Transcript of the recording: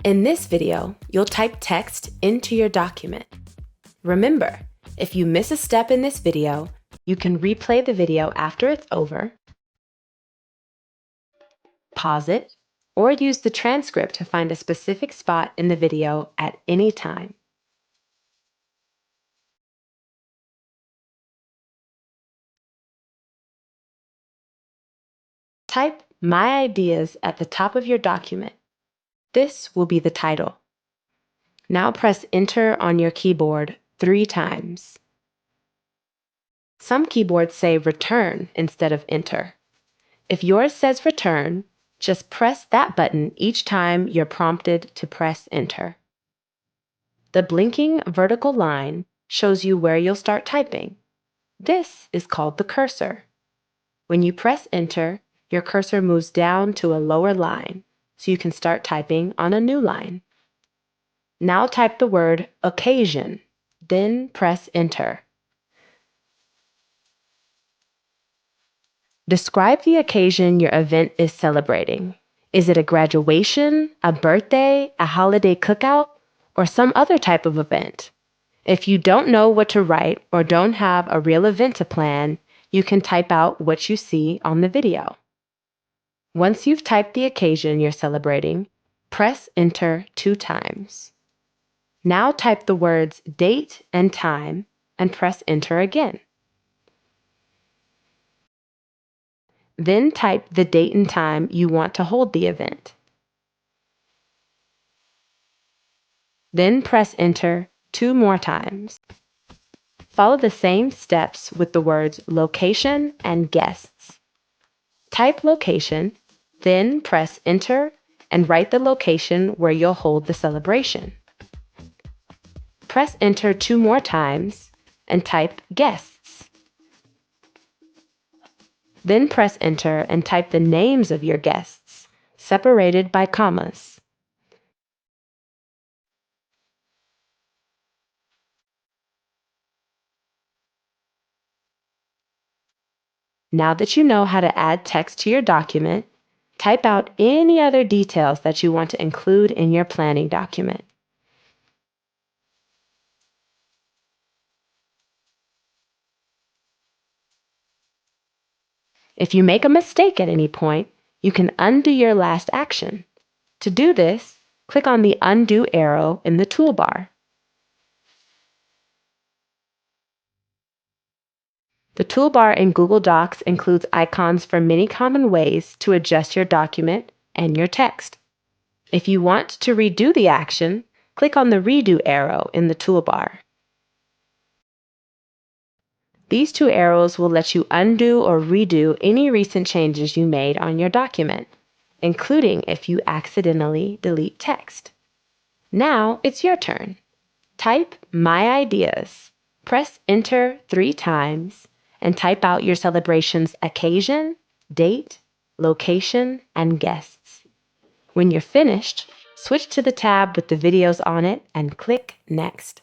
In this video, you'll type text into your document. Remember, if you miss a step in this video, you can replay the video after it's over, pause it, or use the transcript to find a specific spot in the video at any time. Type My Ideas at the top of your document. This will be the title. Now press Enter on your keyboard 3 times. Some keyboards say Return instead of Enter. If yours says Return, just press that button each time you're prompted to press Enter. The blinking vertical line shows you where you'll start typing. This is called the cursor. When you press Enter, your cursor moves down to a lower line, so you can start typing on a new line. Now type the word occasion, then press Enter. Describe the occasion your event is celebrating. Is it a graduation, a birthday, a holiday cookout, or some other type of event? If you don't know what to write or don't have a real event to plan, you can type out what you see on the video. Once you've typed the occasion you're celebrating, press Enter 2 times. Now type the words date and time and press Enter again. Then type the date and time you want to hold the event. Then press Enter 2 more times. Follow the same steps with the words location and guests. Type location, then press Enter and write the location where you'll hold the celebration. Press Enter 2 more times and type guests. Then press Enter and type the names of your guests, separated by commas. Now that you know how to add text to your document, type out any other details that you want to include in your planning document. If you make a mistake at any point, you can undo your last action. To do this, click on the Undo arrow in the toolbar. The toolbar in Google Docs includes icons for many common ways to adjust your document and your text. If you want to redo the action, click on the Redo arrow in the toolbar. These 2 arrows will let you undo or redo any recent changes you made on your document, including if you accidentally delete text. Now it's your turn. Type My Ideas. Press Enter 3 times and type out your celebration's occasion, date, location, and guests. When you're finished, switch to the tab with the videos on it and click Next.